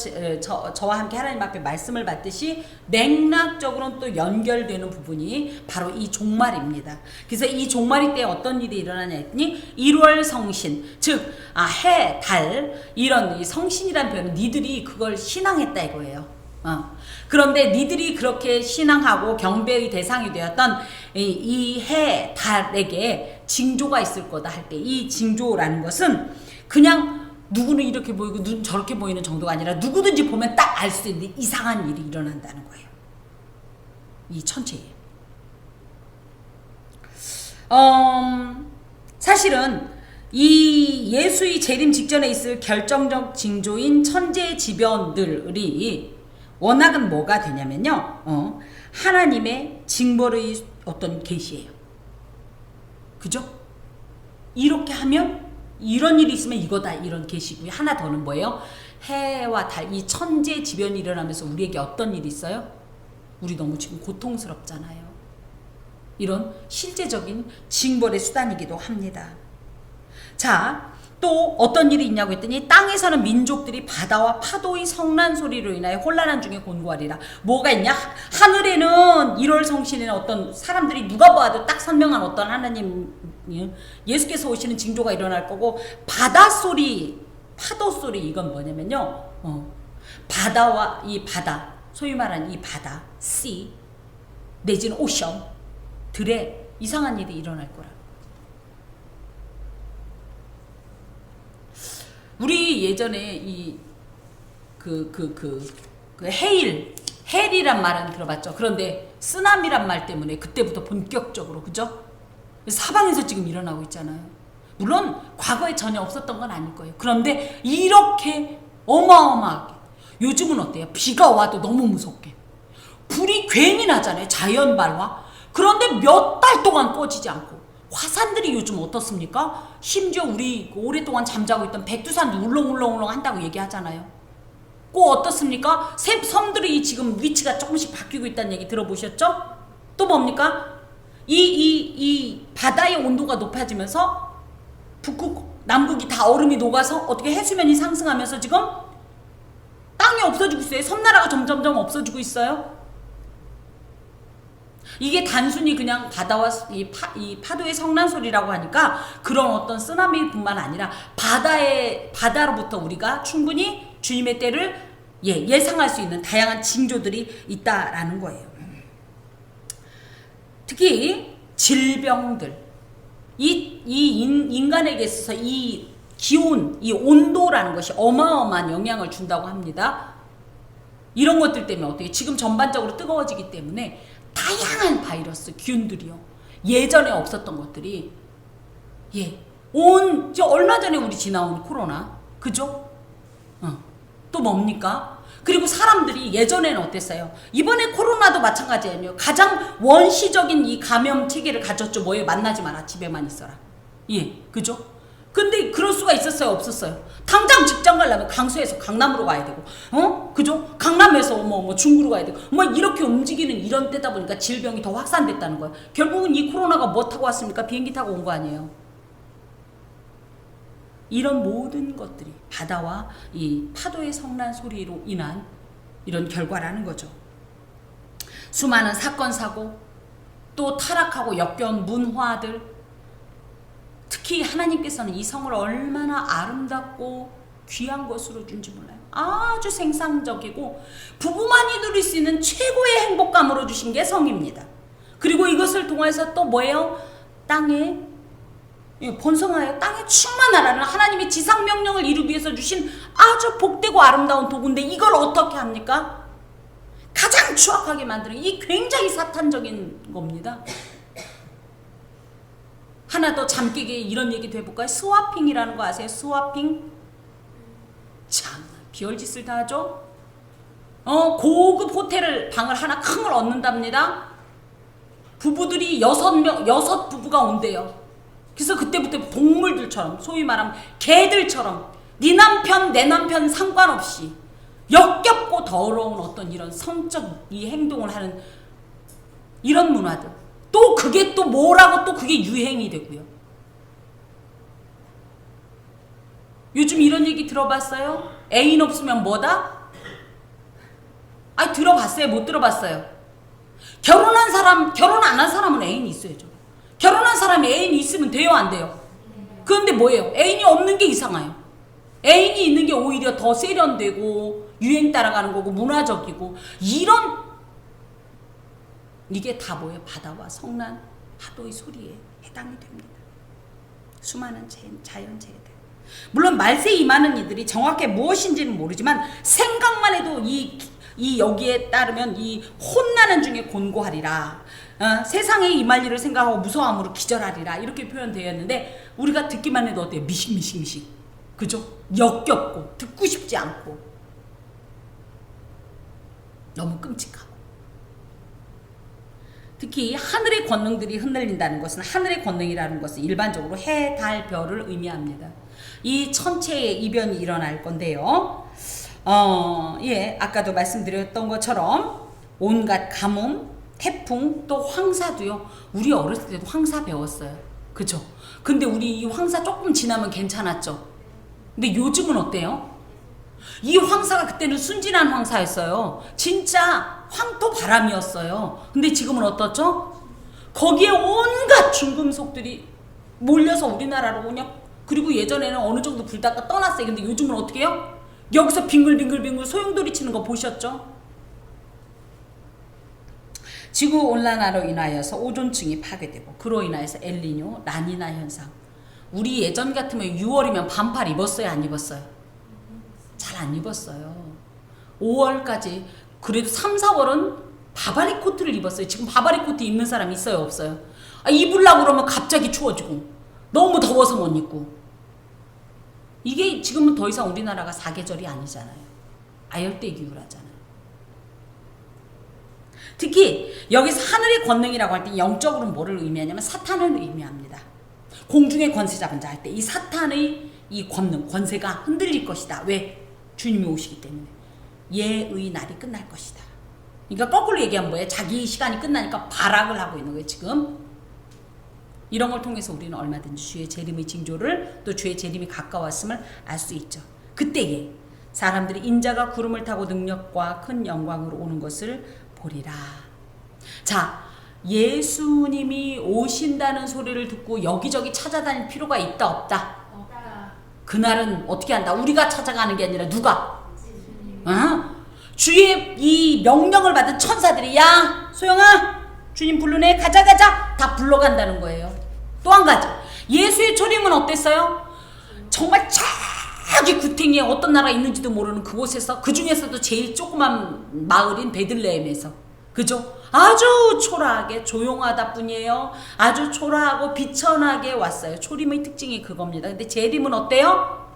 저와 함께 하나님 앞에 말씀을 받듯이 맥락적으로는 또 연결되는 부분이 바로 이 종말입니다. 그래서 이 종말이 때 어떤 일이 일어나냐 했더니 1월 성신, 즉 해, 달 이런 성신이라는 표현은 니들이 그걸 신앙했다 이거예요. 그런데 니들이 그렇게 신앙하고 경배의 대상이 되었던 이 해, 달에게 징조가 있을 거다 할 때 이 징조라는 것은 그냥 누구는 이렇게 보이고 눈 저렇게 보이는 정도가 아니라 누구든지 보면 딱 알 수 있는 이상한 일이 일어난다는 거예요. 이 천체에. 사실은 이 예수의 재림 직전에 있을 결정적 징조인 천재지변들이 워낙은 뭐가 되냐면요. 하나님의 징벌의 어떤 계시예요. 그죠? 이렇게 하면 이런 일이 있으면 이거다 이런 계시고요. 하나 더는 뭐예요? 해와 달, 이 천재지변이 일어나면서 우리에게 어떤 일이 있어요? 우리 너무 지금 고통스럽잖아요. 이런 실제적인 징벌의 수단이기도 합니다. 자, 또 어떤 일이 있냐고 했더니 땅에 사는 민족들이 바다와 파도의 성난 소리로 인하여 혼란한 중에 곤고하리라. 뭐가 있냐? 하늘에는 1월 성신에는 어떤 사람들이 누가 봐도 딱 선명한 어떤 하나님 예수께서 오시는 징조가 일어날 거고 바다 소리, 파도 소리 이건 뭐냐면요. 바다와 이 바다, 소위 말하는 이 바다, sea 내지는 오션 들에 이상한 일이 일어날 거라. 우리 예전에 헬이란 말은 들어봤죠. 그런데 쓰나미란 말 때문에 그때부터 본격적으로 그죠? 사방에서 지금 일어나고 있잖아요. 물론 과거에 전혀 없었던 건 아닐 거예요. 그런데 이렇게 어마어마하게 요즘은 어때요? 비가 와도 너무 무섭게 불이 괜히 나잖아요. 자연 발화. 그런데 몇 달 동안 꺼지지 않고 화산들이 요즘 어떻습니까? 심지어 우리 오랫동안 잠자고 있던 백두산도 울렁울렁 한다고 얘기하잖아요. 꼭 어떻습니까? 섬들이 지금 위치가 조금씩 바뀌고 있다는 얘기 들어보셨죠? 또 뭡니까? 이 바다의 온도가 높아지면서 북극, 남극이 다 얼음이 녹아서 어떻게 해수면이 상승하면서 지금 땅이 없어지고 있어요. 섬나라가 점점점 없어지고 있어요. 이게 단순히 그냥 바다와 이 파도의 성난 소리라고 하니까 그런 어떤 쓰나미뿐만 아니라 바다로부터 우리가 충분히 주님의 때를 예상할 수 있는 다양한 징조들이 있다라는 거예요. 특히 질병들, 인간에게 있어서 이 기온, 이 온도라는 것이 어마어마한 영향을 준다고 합니다. 이런 것들 때문에 어떻게 지금 전반적으로 뜨거워지기 때문에 다양한 바이러스, 균들이요. 예전에 없었던 것들이 얼마 전에 우리 지나온 코로나, 그죠? 또 뭡니까? 그리고 사람들이 예전에는 어땠어요? 이번에 코로나도 마찬가지예요. 가장 원시적인 이 감염 체계를 가졌죠. 뭐예요? 만나지 마라. 집에만 있어라. 그죠? 근데 그럴 수가 있었어요? 없었어요? 당장 직장 가려면 강서에서 강남으로 가야 되고, 그죠? 강남에서 뭐 중구로 가야 되고, 이렇게 움직이는 이런 때다 보니까 질병이 더 확산됐다는 거예요. 결국은 이 코로나가 뭐 타고 왔습니까? 비행기 타고 온 거 아니에요? 이런 모든 것들이 바다와 이 파도의 성난 소리로 인한 이런 결과라는 거죠. 수많은 사건, 사고, 또 타락하고 역겨운 문화들, 특히 하나님께서는 이 성을 얼마나 아름답고 귀한 것으로 준지 몰라요. 아주 생산적이고 부부만이 누릴 수 있는 최고의 행복감으로 주신 게 성입니다. 그리고 이것을 통해서 또 뭐예요? 땅에 번성하여 땅에 충만하라는 하나님의 지상명령을 이루기 위해서 주신 아주 복되고 아름다운 도구인데 이걸 어떻게 합니까? 가장 추악하게 만드는 이 굉장히 사탄적인 겁니다. 하나 더 잠깨게 이런 얘기도 해볼까요? 스와핑이라는 거 아세요? 스와핑? 참 비열짓을 다 하죠. 고급 호텔을 방을 하나 큰 걸 얻는답니다. 부부들이 6 부부가 온대요. 그래서 그때부터 동물들처럼, 소위 말하면 개들처럼 네 남편 내 남편 상관없이 역겹고 더러운 어떤 이런 성적 이 행동을 하는 이런 문화들, 또 그게 또 뭐라고 또 그게 유행이 되고요. 요즘 이런 얘기 들어봤어요? 애인 없으면 뭐다? 들어봤어요? 못 들어봤어요? 결혼 안 한 사람은 애인이 있어야죠. 결혼한 사람이 애인이 있으면 돼요, 안 돼요? 그런데 뭐예요? 애인이 없는 게 이상해요. 애인이 있는 게 오히려 더 세련되고 유행 따라가는 거고 문화적이고 이게 다 뭐예요? 바다와 성난 파도의 소리에 해당이 됩니다. 수많은 자연재해들. 물론 말세에 임하는 이들이 정확히 무엇인지는 모르지만 생각만 해도 이 여기에 따르면 이 혼나는 중에 곤고하리라. 세상에 임할 일을 생각하고 무서움으로 기절하리라. 이렇게 표현되었는데 우리가 듣기만 해도 어때요? 미식미식. 그죠? 역겹고 듣고 싶지 않고 너무 끔찍하고. 특히 하늘의 권능들이 흔들린다는 것은 하늘의 권능이라는 것은 일반적으로 해, 달, 별을 의미합니다. 이 천체의 이변이 일어날 건데요. 아까도 말씀드렸던 것처럼 온갖 가뭄, 태풍, 또 황사도요. 우리 어렸을 때도 황사 배웠어요. 그죠? 근데 우리 이 황사 조금 지나면 괜찮았죠? 근데 요즘은 어때요? 이 황사가 그때는 순진한 황사였어요. 진짜 황토 바람이었어요. 근데 지금은 어떻죠? 거기에 온갖 중금속들이 몰려서 우리나라로 그냥, 그리고 예전에는 어느 정도 불다가 떠났어요. 근데 요즘은 어떻게 해요? 여기서 빙글빙글 소용돌이 치는 거 보셨죠? 지구온난화로 인하여서 오존층이 파괴되고 그로 인하여서 엘니뇨, 라니나 현상. 우리 예전 같으면 6월이면 반팔 입었어요? 안 입었어요? 잘 안 입었어요. 5월까지 그래도 3, 4월은 바바리 코트를 입었어요. 지금 바바리 코트 입는 사람 있어요? 없어요? 입으려고 그러면 갑자기 추워지고 너무 더워서 못 입고. 이게 지금은 더 이상 우리나라가 사계절이 아니잖아요. 아열대 기후라잖아요. 특히 여기서 하늘의 권능이라고 할 때 영적으로 뭐를 의미하냐면 사탄을 의미합니다. 공중의 권세 잡은 자 할 때 이 사탄의 이 권능, 권세가 흔들릴 것이다. 왜? 주님이 오시기 때문에. 예의 날이 끝날 것이다. 그러니까 거꾸로 얘기하면 뭐예요? 자기 시간이 끝나니까 발악을 하고 있는 거예요, 지금. 이런 걸 통해서 우리는 얼마든지 주의 재림의 징조를, 또 주의 재림이 가까웠음을 알 수 있죠. 그때에 사람들이 인자가 구름을 타고 능력과 큰 영광으로 오는 것을 보리라. 자, 예수님이 오신다는 소리를 듣고 여기저기 찾아다닐 필요가 있다 없다? 없다. 그날은 어떻게 한다? 우리가 찾아가는 게 아니라 누가? 주의 이 명령을 받은 천사들이 야 소영아 주님 부르네 가자 다 불러간다는 거예요. 또 한 가지 예수의 초림은 어땠어요? 정말 저기 구탱이에 어떤 나라가 있는지도 모르는 그곳에서, 그 중에서도 제일 조그만 마을인 베들레헴에서, 그죠? 아주 초라하게 조용하다 뿐이에요. 아주 초라하고 비천하게 왔어요. 초림의 특징이 그겁니다. 근데 재림은 어때요?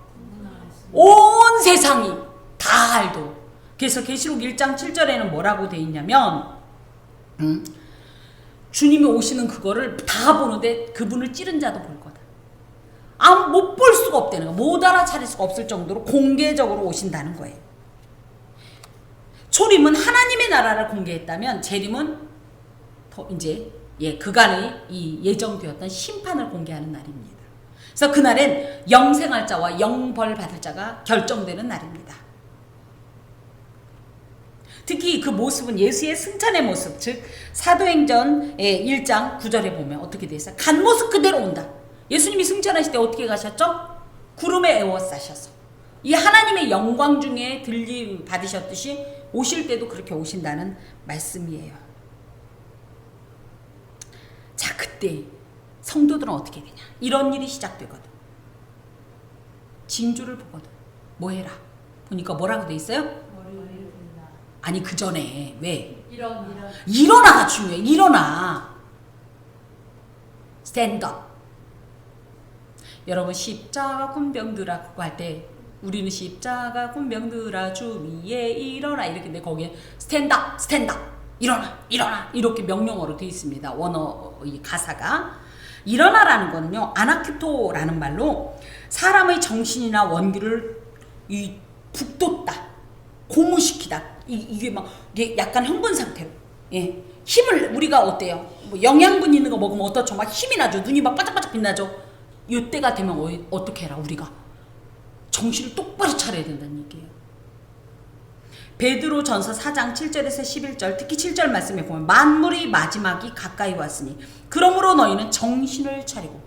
온 세상이 다 알도. 그래서 계시록 1장 7절에는 뭐라고 돼 있냐면 주님이 오시는 그거를 다 보는데 그분을 찌른 자도 볼 거다. 못 볼 수가 없다는 거. 못 알아차릴 수가 없을 정도로 공개적으로 오신다는 거예요. 초림은 하나님의 나라를 공개했다면 재림은 더 이제 그간의 이 예정되었던 심판을 공개하는 날입니다. 그래서 그날엔 영생할 자와 영벌 받을 자가 결정되는 날입니다. 특히 그 모습은 예수의 승천의 모습, 즉 사도행전 1장 9절에 보면 어떻게 돼 있어요? 간 모습 그대로 온다. 예수님이 승천하실 때 어떻게 가셨죠? 구름에 에워싸셔서 이 하나님의 영광 중에 들림 받으셨듯이 오실 때도 그렇게 오신다는 말씀이에요. 자, 그때 성도들은 어떻게 되냐? 이런 일이 시작되거든. 징조를 보거든. 뭐 해라? 보니까 뭐라고 돼 있어요? 머리를 든다. 아니 그 전에 왜? 일어나. 일어나가 중요해. 일어나. 스탠드업. 여러분 십자가 군병들아 그거 할 때 우리는 십자가 군병들아 주 위에 일어나 이렇게, 근데 거기에 스탠드업 일어나 이렇게 명령어로 되어 있습니다. 원어 이 가사가. 일어나라는 거는요 아나큐토라는 말로 사람의 정신이나 원기를 북돋다, 고무시키다. 이게 약간 흥분 상태로, 힘을, 우리가 어때요? 뭐 영양분 있는 거 먹으면 어떻죠? 막 힘이 나죠. 눈이 막 바짝바짝 빛나죠. 이때가 되면 어떻게 해라? 우리가 정신을 똑바로 차려야 된다는 얘기예요. 베드로 전서 4장 7절에서 11절, 특히 7절 말씀에 보면 만물의 마지막이 가까이 왔으니 그러므로 너희는 정신을 차리고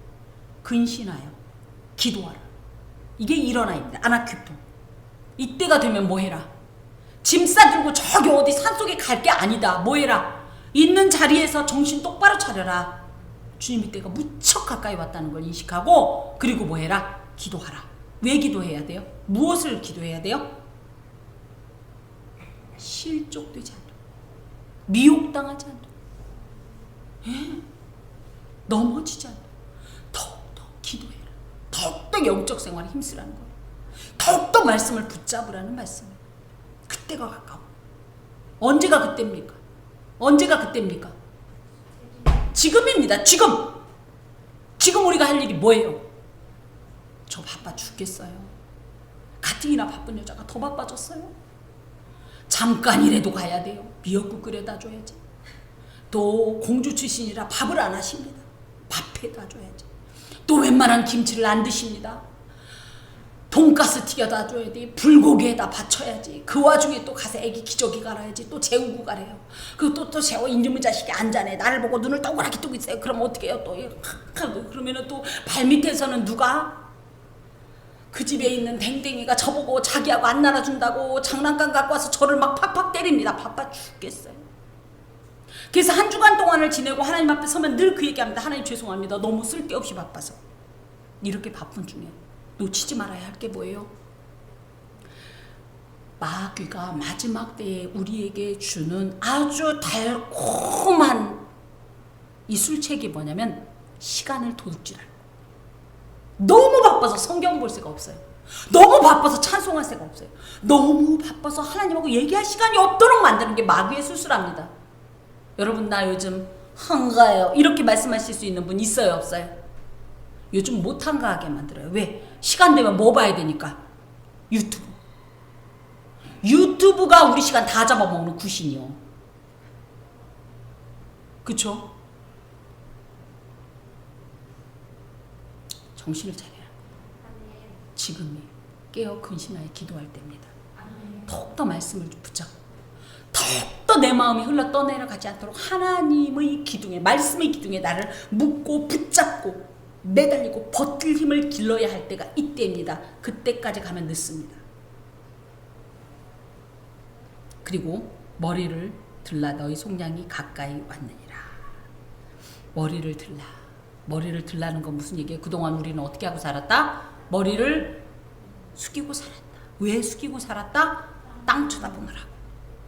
근신하여 기도하라. 이게 일어나입니다. 아나큐토. 이때가 되면 뭐 해라? 짐 싸들고 저기 어디 산속에 갈 게 아니다. 뭐 해라? 있는 자리에서 정신 똑바로 차려라. 주님의 때가 무척 가까이 왔다는 걸 인식하고, 그리고 뭐 해라? 기도하라. 왜 기도해야 돼요? 무엇을 기도해야 돼요? 실족되지 않도록, 미혹당하지 않도록, 넘어지지 않도록 더욱더 기도해라. 더욱더 영적 생활에 힘쓰라는 거예요. 더욱더 말씀을 붙잡으라는 말씀이에요. 그때가 가까워. 언제가 그때입니까? 언제가 그때입니까? 지금입니다. 지금 우리가 할 일이 뭐예요? 저 바빠 죽겠어요. 가뜩이나 바쁜 여자가 더 바빠졌어요. 잠깐이라도 가야 돼요. 미역국 끓여다 줘야지. 또 공주 출신이라 밥을 안 하십니다. 밥해다 줘야지. 또 웬만한 김치를 안 드십니다. 돈가스 튀겨다 줘야 돼. 불고기에다 받쳐야지. 그 와중에 또 가서 애기 기저귀 갈아야지. 또 재우고 가래요. 그리고 또 재워 인주문 자식이 앉아네. 나를 보고 눈을 동그랗게 뜨고 있어요. 그럼 어떻게 해요? 또 그러면은 또 발밑에서는 누가? 그 집에 있는 댕댕이가 저보고 자기하고 안 날아준다고 장난감 갖고 와서 저를 막 팍팍 때립니다. 바빠 죽겠어요. 그래서 한 주간 동안을 지내고 하나님 앞에 서면 늘 그 얘기합니다. 하나님 죄송합니다. 너무 쓸데없이 바빠서. 이렇게 바쁜 중에 놓치지 말아야 할 게 뭐예요? 마귀가 마지막 때에 우리에게 주는 아주 달콤한 이 술책이 뭐냐면 시간을 도둑질하는 거예요. 너무 바빠서 성경 볼 새가 없어요. 너무 바빠서 찬송할 새가 없어요. 너무 바빠서 하나님하고 얘기할 시간이 없도록 만드는 게 마귀의 술수랍니다. 여러분, 나 요즘 한가해요. 이렇게 말씀하실 수 있는 분 있어요, 없어요? 요즘 못 한가하게 만들어요. 왜? 시간 되면 뭐 봐야 되니까? 유튜브. 유튜브가 우리 시간 다 잡아먹는 구신이요. 그쵸? 정신을 차려야. 지금이 깨어 근신하여 기도할 때입니다. 더욱더 말씀을 붙잡고 더욱더 내 마음이 흘러 떠내려가지 않도록 하나님의 기둥에, 말씀의 기둥에 나를 묶고 붙잡고 매달리고 버틸 힘을 길러야 할 때가 이때입니다. 그때까지 가면 늦습니다. 그리고 머리를 들라 너희 속량이 가까이 왔느니라. 머리를 들라. 머리를 들라는 건 무슨 얘기예요? 그동안 우리는 어떻게 하고 살았다? 머리를 숙이고 살았다. 왜 숙이고 살았다? 땅 쳐다보느라고.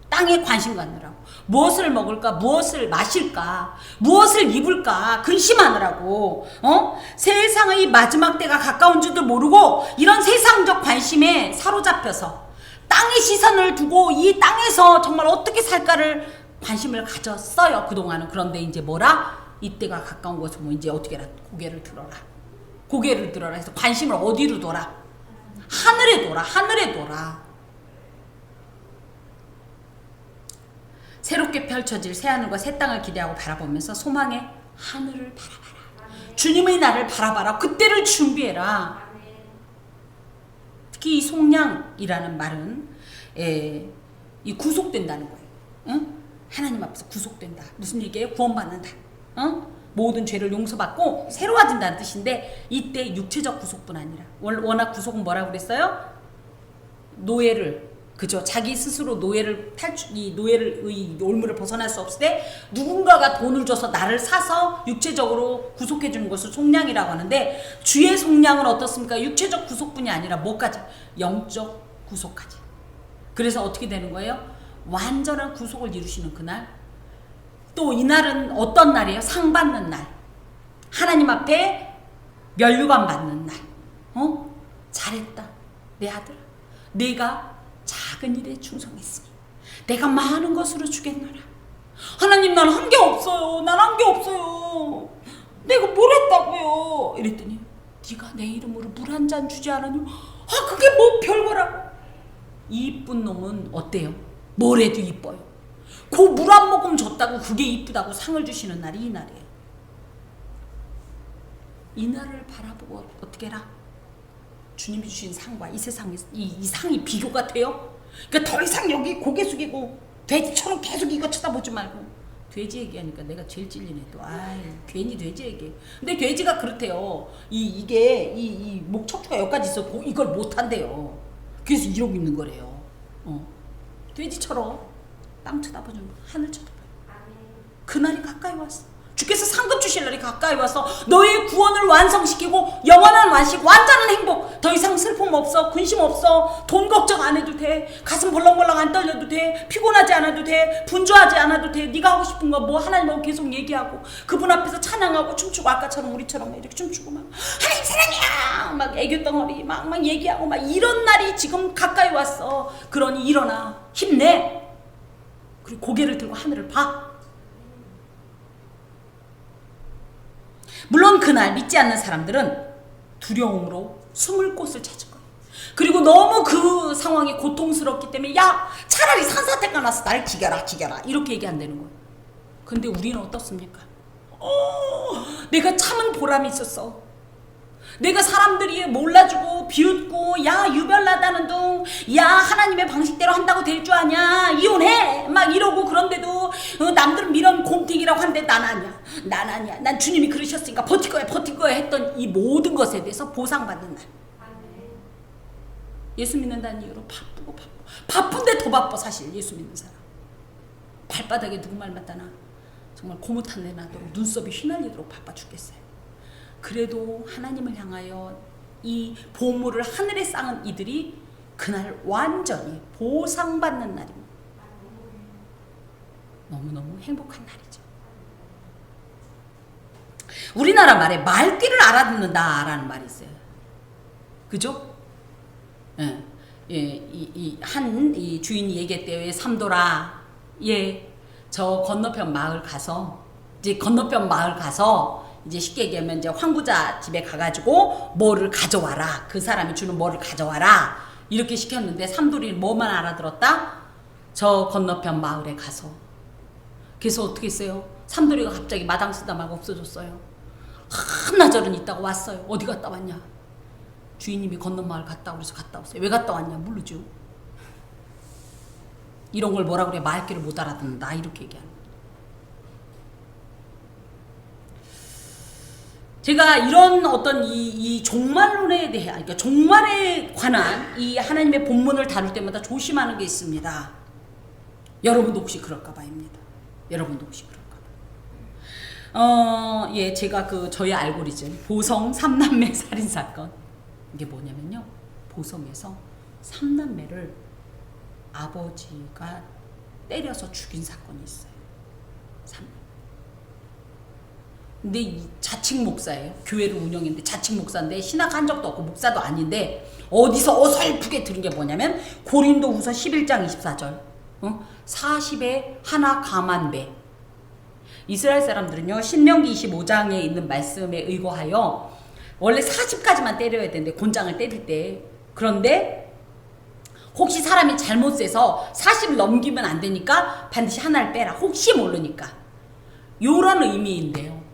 땅에 관심 갖느라고. 무엇을 먹을까? 무엇을 마실까? 무엇을 입을까? 근심하느라고. 세상의 마지막 때가 가까운 줄도 모르고 이런 세상적 관심에 사로잡혀서 땅의 시선을 두고 이 땅에서 정말 어떻게 살까를 관심을 가졌어요. 그동안은. 그런데 이제 뭐라? 이때가 가까운 것은 뭐 이제 어떻게 해라? 고개를 들어라. 고개를 들어라 해서 관심을 어디로 둬라? 하늘에 둬라. 하늘에 둬라. 새롭게 펼쳐질 새하늘과 새 땅을 기대하고 바라보면서 소망의 하늘을 바라봐라. 주님의 날을 바라봐라. 그때를 준비해라. 특히 이 속량이라는 말은 이 구속된다는 거예요. 응? 하나님 앞에서 구속된다. 무슨 얘기예요? 구원받는다. 모든 죄를 용서받고 새로워진다는 뜻인데 이때 육체적 구속뿐 아니라 워낙 구속은 뭐라고 그랬어요? 노예를, 그죠? 자기 스스로 노예를 노예의 올무를 벗어날 수 없을 때 누군가가 돈을 줘서 나를 사서 육체적으로 구속해 주는 것을 속량이라고 하는데 주의 속량은 어떻습니까? 육체적 구속뿐이 아니라 뭐까지? 영적 구속까지. 그래서 어떻게 되는 거예요? 완전한 구속을 이루시는 그날. 또 이날은 어떤 날이에요? 상 받는 날. 하나님 앞에 면류관 받는 날. 잘했다 내 아들아. 내가 작은 일에 충성했으니 내가 많은 것으로 주겠노라. 하나님 난 한 게 없어요. 난 한 게 없어요. 내가 뭘 했다고요? 이랬더니 네가 내 이름으로 물 한 잔 주지 않았니? 그게 뭐 별거라고. 이쁜 놈은 어때요? 뭘 해도 이뻐요. 그 물 한 모금 줬다고 그게 이쁘다고 상을 주시는 날이 이 날이에요. 이 날을 바라보고 어떻게 해라? 주님이 주신 상과 이 세상의 이 상이 비교가 돼요? 그러니까 더 이상 여기 고개 숙이고 돼지처럼 계속 이거 쳐다보지 말고. 돼지 얘기하니까 내가 제일 찔리네 또. 괜히 돼지 얘기. 근데 돼지가 그렇대요. 이게 목 척추가 여기까지 있어. 이걸 못 한대요. 그래서 이러고 있는 거래요. 돼지처럼 땅 쳐다보지 말고 하늘 쳐다봐요. 그날이 가까이 왔어. 주께서 상급 주실 날이 가까이 와서 너의 구원을 완성시키고 영원한 완식, 완전한 행복. 더 이상 슬픔 없어, 근심 없어, 돈 걱정 안 해도 돼, 가슴 벌렁벌렁 안 떨려도 돼, 피곤하지 않아도 돼, 분주하지 않아도 돼. 네가 하고 싶은 거 뭐 하나님하고 계속 얘기하고 그분 앞에서 찬양하고 춤추고 아까처럼 우리처럼 이렇게 춤추고 막 하나님 사랑해요 막 애교 덩어리 막 얘기하고 막 이런 날이 지금 가까이 왔어. 그러니 일어나, 힘내. 그리고 고개를 들고 하늘을 봐. 물론 그날 믿지 않는 사람들은 두려움으로 숨을 곳을 찾을 거예요. 그리고 너무 그 상황이 고통스럽기 때문에 야 차라리 산사태가 나서 날 죽여라 이렇게 얘기한다는 거예요. 근데 우리는 어떻습니까? 내가 참은 보람이 있었어. 내가 남들이 몰라주고 비웃고 야 유별나다는 둥, 야 하나님의 방식대로 한다고 될 줄 아냐, 이혼해 막 이러고, 그런데도 남들은 이런 곰탱이라고 하는데 난 아니야. 난 주님이 그러셨으니까 버틸 거야 했던 이 모든 것에 대해서 보상받는 날. 예수 믿는다는 이유로 바쁜데 더 바빠. 사실 예수 믿는 사람 발바닥에 누구 말 맞다나 정말 고무탄 내나도록 눈썹이 휘날리도록 바빠 죽겠어요. 그래도 하나님을 향하여 이 보물을 하늘에 쌓은 이들이 그날 완전히 보상받는 날입니다. 너무너무 행복한 날이죠. 우리나라 말에 말귀를 알아듣는다라는 말이 있어요. 그죠? 이 주인이 얘기했대요. 삼돌아, 저 건너편 마을 가서 이제 쉽게 얘기하면 이제 황부자 집에 가가지고 뭐를 가져와라. 그 사람이 주는 뭐를 가져와라. 이렇게 시켰는데 삼돌이는 뭐만 알아들었다? 저 건너편 마을에 가서. 그래서 어떻게 했어요? 삼돌이가 갑자기 마당 쓰다 막 없어졌어요. 한나절은 있다가 왔어요. 어디 갔다 왔냐? 주인님이 건너 마을 갔다 그래서 갔다 왔어요. 왜 갔다 왔냐? 모르죠. 이런 걸 뭐라 그래? 말귀를 못 알아듣는다. 이렇게 얘기하는. 제가 이런 어떤 이 종말론에 대해, 그러니까 종말에 관한 이 하나님의 본문을 다룰 때마다 조심하는 게 있습니다. 여러분도 혹시 그럴까봐입니다. 여러분도 혹시 그럴까봐. 예, 제가 저희 알고리즘 보성 3남매 살인 사건, 이게 뭐냐면요, 보성에서 3남매를 아버지가 때려서 죽인 사건이 있어요. 근데 이 자칭 목사예요. 교회를 운영했는데 자칭 목사인데 신학한 적도 없고 목사도 아닌데 어디서 어설프게 들은 게 뭐냐면 고린도후서 11장 24절 40에 하나 감한 배. 이스라엘 사람들은요 신명기 25장에 있는 말씀에 의거하여 원래 40까지만 때려야 되는데 곤장을 때릴 때, 그런데 혹시 사람이 잘못 세서 40을 넘기면 안 되니까 반드시 하나를 빼라. 혹시 모르니까. 요런 의미인데요.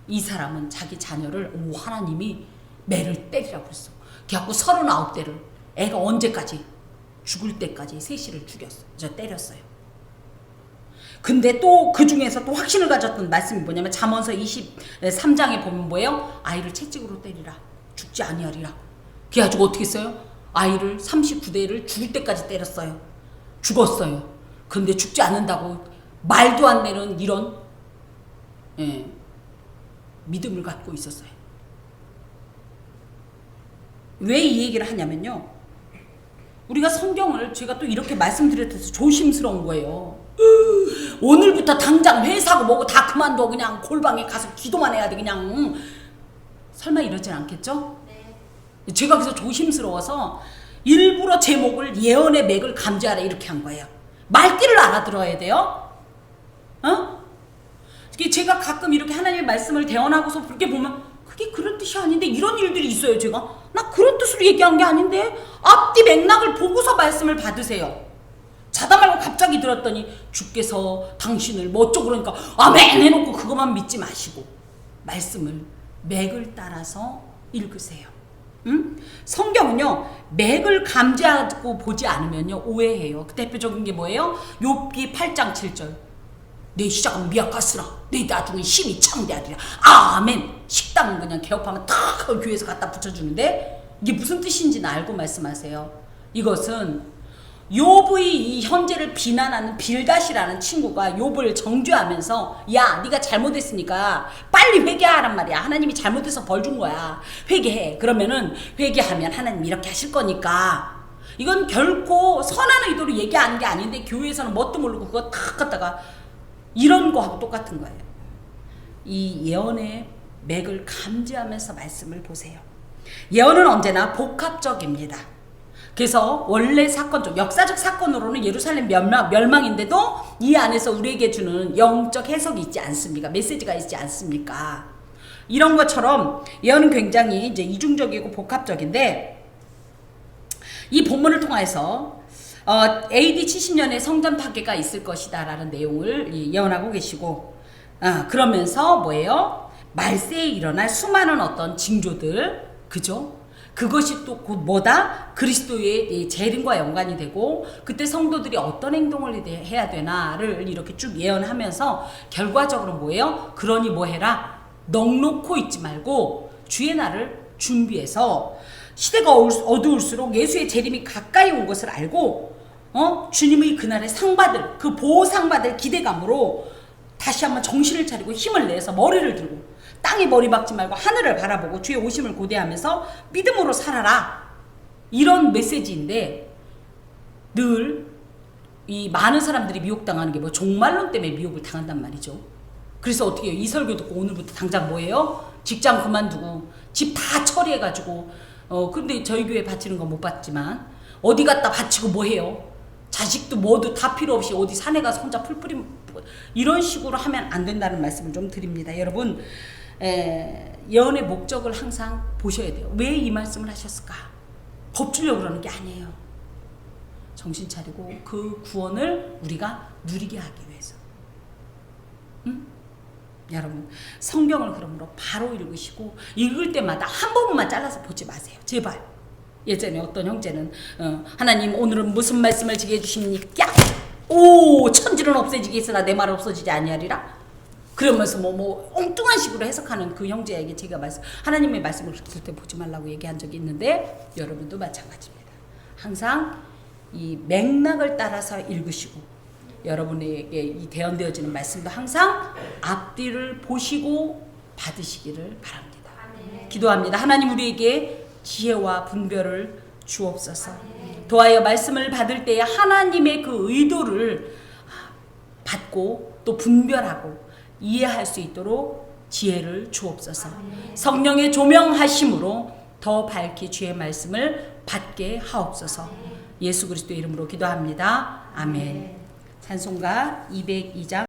이 사람은 자기 자녀를 하나님이 매를 때리라고 했어. 그래갖고 39대를 애가 언제까지 죽을 때까지 셋이를 죽였어. 때렸어요. 근데 또 그 중에서 또 확신을 가졌던 말씀이 뭐냐면 잠언서 23장에 보면 뭐예요? 아이를 채찍으로 때리라. 죽지 아니하리라. 그래가지고 어떻게 했어요? 아이를 39대를 죽을 때까지 때렸어요. 죽었어요. 근데 죽지 않는다고 말도 안 되는 이런 믿음을 갖고 있었어요. 왜 이 얘기를 하냐면요, 우리가 성경을 제가 또 이렇게 말씀드렸듯이 조심스러운 거예요. 오늘부터 당장 회사고 뭐고 다 그만둬. 그냥 골방에 가서 기도만 해야 돼. 그냥 설마 이러진 않겠죠? 네. 제가 그래서 조심스러워서 일부러 제목을 예언의 맥을 감지하라 이렇게 한 거예요. 말귀를 알아들어야 돼요. 제가 가끔 이렇게 하나님의 말씀을 대언하고서 그렇게 보면 그게 그런 뜻이 아닌데 이런 일들이 있어요. 제가 나 그런 뜻으로 얘기한 게 아닌데 앞뒤 맥락을 보고서 말씀을 받으세요. 자다 말고 갑자기 들었더니 주께서 당신을 뭐 어쩌고 그러니까 아멘 해놓고 그것만 믿지 마시고 말씀을 맥을 따라서 읽으세요. 성경은요 맥을 감지하고 보지 않으면요 오해해요. 그 대표적인 게 뭐예요? 욥기 8장 7절 내 시작은 미약하시라 내 나중은 심히 창대하리라. 아멘. 식당은 그냥 개업하면 탁 하고 교회에서 갖다 붙여주는데 이게 무슨 뜻인지는 알고 말씀하세요. 이것은 욥의 이 현재를 비난하는 빌닷이라는 친구가 욥을 정죄하면서 야 네가 잘못했으니까 빨리 회개하란 말이야. 하나님이 잘못해서 벌 준 거야. 회개해. 그러면은 회개하면 하나님 이렇게 하실 거니까. 이건 결코 선한 의도로 얘기하는 게 아닌데 교회에서는 뭣도 모르고 그거 탁 갖다가 이런 거하고 똑같은 거예요. 이 예언의 맥을 감지하면서 말씀을 보세요. 예언은 언제나 복합적입니다. 그래서 원래 사건적 역사적 사건으로는 예루살렘 멸망인데도 이 안에서 우리에게 주는 영적 해석이 있지 않습니까? 메시지가 있지 않습니까? 이런 것처럼 예언은 굉장히 이제 이중적이고 복합적인데 이 본문을 통해서 AD 70년에 성전 파괴가 있을 것이다 라는 내용을 예언하고 계시고 그러면서 뭐예요? 말세에 일어날 수많은 어떤 징조들, 그죠? 그것이 또 곧 뭐다? 그리스도의 재림과 연관이 되고 그때 성도들이 어떤 행동을 해야 되나를 이렇게 쭉 예언하면서 결과적으로 뭐예요? 그러니 뭐 해라? 넋놓고 있지 말고 주의 날을 준비해서 시대가 어두울수록 예수의 재림이 가까이 온 것을 알고 주님의 그날에 상받을 그 보상받을 기대감으로 다시 한번 정신을 차리고 힘을 내서 머리를 들고 땅에 머리 박지 말고 하늘을 바라보고 주의 오심을 고대하면서 믿음으로 살아라. 이런 메시지인데 늘 이 많은 사람들이 미혹당하는 게 뭐 종말론 때문에 미혹을 당한단 말이죠. 그래서 어떻게 해요? 이 설교 듣고 오늘부터 당장 뭐예요? 직장 그만두고 집 다 처리해가지고 근데 저희 교회 바치는 거 못 받지만 어디 갖다 바치고 뭐 해요? 자식도 뭐도 다 필요 없이 어디 산에 가서 혼자 풀뿌리 이런 식으로 하면 안 된다는 말씀을 좀 드립니다. 여러분 예언의 목적을 항상 보셔야 돼요. 왜 이 말씀을 하셨을까? 법 주려고 그러는 게 아니에요. 정신 차리고 그 구원을 우리가 누리게 하기 위해서. 응? 여러분 성경을 그러므로 바로 읽으시고 읽을 때마다 한 부분만 잘라서 보지 마세요. 제발. 예전에 어떤 형제는 하나님 오늘은 무슨 말씀을 지게 해주십니까? 오 천지는 없어지겠으나 내 말은 없어지지 아니하리라. 그러면서 뭐 엉뚱한 식으로 해석하는 그 형제에게 제가 하나님의 말씀을 들을 때 보지 말라고 얘기한 적이 있는데 여러분도 마찬가지입니다. 항상 이 맥락을 따라서 읽으시고 여러분에게 이 대언되어지는 말씀도 항상 앞뒤를 보시고 받으시기를 바랍니다. 기도합니다. 하나님 우리에게 지혜와 분별을 주옵소서. 도하여 말씀을 받을 때에 하나님의 그 의도를 받고 또 분별하고 이해할 수 있도록 지혜를 주옵소서. 성령의 조명하심으로 더 밝히 주의 말씀을 받게 하옵소서. 예수 그리스도의 이름으로 기도합니다. 아멘. 찬송가 202장